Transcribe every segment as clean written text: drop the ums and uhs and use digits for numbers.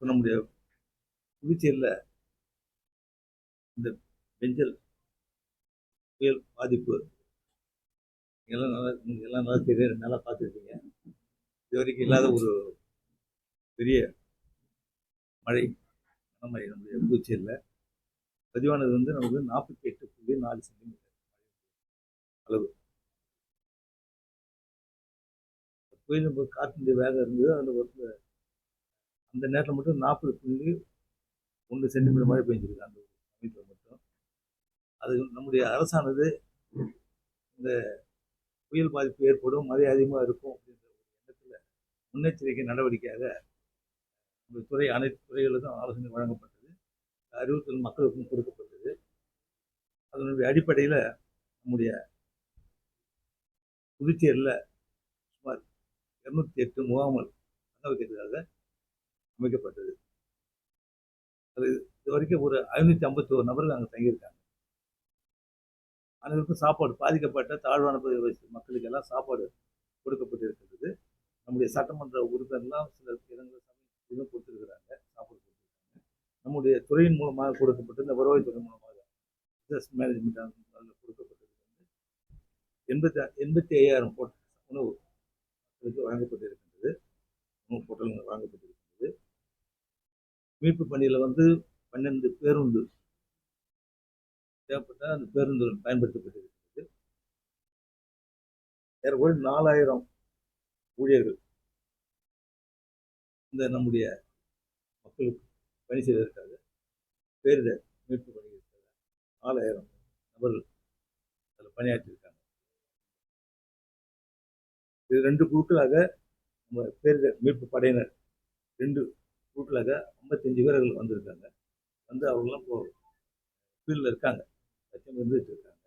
இப்போ நம்முடைய புதுச்சேரியில் இந்த பெஞ்சல் புயல் பாதிப்பு எல்லாம் நல்லா தெரியும், நல்லா பார்த்துருக்கீங்க. இது வரைக்கும் இல்லாத ஒரு பெரிய மழை, கனமழை நம்முடைய புதுச்சேரியில் பதிவானது வந்து நமக்கு 48.4 சென்டிமீட்டர் அளவு. புயல் காற்றினுடைய வேகம் இருந்தது. அதில் அந்த நேரத்தில் மட்டும் 40.1 சென்டிமீட்டர் மழை பெஞ்சிருக்கு அந்த சமயத்தில் மட்டும். அது நம்முடைய அரசானது இந்த புயல் பாதிப்பு ஏற்படும், மழை அதிகமாக இருக்கும் அப்படின்ற ஒரு எண்ணத்தில் முன்னெச்சரிக்கை நடவடிக்கையாக நம்ம துறை அனைத்து துறைகளுக்கும் ஆலோசனை வழங்கப்பட்டது, அறிவுறுத்தல் மக்களுக்கும் கொடுக்கப்பட்டது. அதனுடைய அடிப்படையில் நம்முடைய புதுச்சேரியில் சுமார் 208 முகாம்கள் தங்க வைக்கிறதுக்காக அமைக்கப்பட்டது. அது இது வரைக்கும் ஒரு 551 நபர்கள் அங்கே தங்கியிருக்காங்க. அனைவருக்கும் சாப்பாடு, பாதிக்கப்பட்ட தாழ்வான மக்களுக்கு எல்லாம் சாப்பாடு கொடுக்கப்பட்டிருக்கிறது. நம்முடைய சட்டமன்ற உறுப்பினர்லாம் சில இடங்களில் சமையல் கொடுத்துருக்கிறாங்க, சாப்பாடு கொடுத்துருக்காங்க. நம்முடைய துறையின் மூலமாக கொடுக்கப்பட்ட இந்த வருவாய்த்துறை மூலமாக பிசினஸ் மேனேஜ்மெண்ட் கொடுக்கப்பட்டது வந்து 85,000 உணவு வழங்கப்பட்டிருக்கின்றது. உணவு பொட்டலங்கள் வழங்கப்பட்டிருக்கிறது. மீட்பு பணியில் வந்து 12 பேருந்து தேவைப்பட்ட அந்த பேருந்துகள் பயன்படுத்தப்பட்டிருக்கிறது. ஏறக்குறைய 4,000 ஊழியர்கள் இந்த நம்முடைய மக்களுக்கு பணி செய்வதற்காக பேரிடர் மீட்பு பணிகளுக்காக 4,000 நபர்கள் அதில் பணியாற்றியிருக்காங்க. இது 2 குழுக்களாக நம்ம பேரிடர் மீட்பு படையினர் 2 குழுக்களாக 55 வீரர்கள் வந்திருக்காங்க. வந்து அவங்களாம் இப்போ ஃபீல்டில் இருக்காங்க, லட்சம் இருந்துட்டு இருக்காங்க.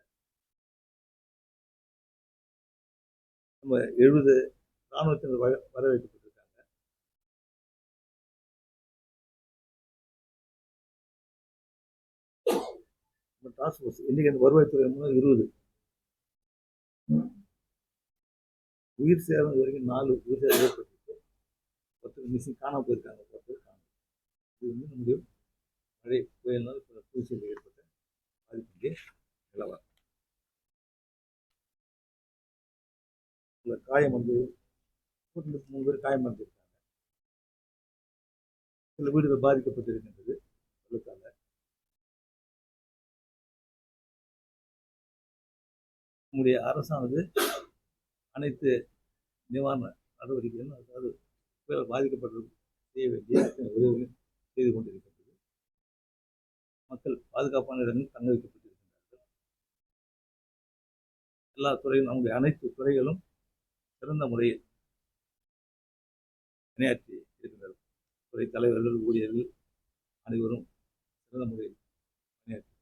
நம்ம 70 இராணுவத்தினர் வர வைக்கப்பட்டிருக்காங்க. டாஸ்க் ஃபோர்ஸ் இன்னைக்கு அந்த வருவாய்த்துறை மூலம் 20 உயிர் சேதம் இது வரைக்கும் 4 உயிர் சேதம் ஏற்பட்டிருக்கு. 10 மிஷின் காணாமல் போயிருக்காங்க, 10 பேர் காணாமல். இது வந்து நம்முடைய மழை புயலினால் புதுச்சேரியில் ஏற்பட்ட பாதிப்புடைய நிலவரம். காயம் வந்து 3 பேர் காயம் வந்திருக்காங்க. சில வீடுகள் பாதிக்கப்பட்டிருக்கின்றது வெள்ளத்தால். நம்முடைய அரசானது அனைத்து நிவாரண நடவடிக்கைகளும், அதாவது புயல் பாதிக்கப்பட்டது செய்ய வேண்டிய உதவிகளும் செய்து கொண்டிருக்கின்றது. மக்கள் பாதுகாப்பான இடங்களில் தங்க வைக்கப்பட்டிருக்கின்றார்கள். எல்லா துறையும், நம்முடைய அனைத்து துறைகளும் சிறந்த முறையில் பணியாற்றி இருக்கின்றார்கள். துறை தலைவர்கள், ஊழியர்கள் அனைவரும் சிறந்த முறையில் பணியாற்றி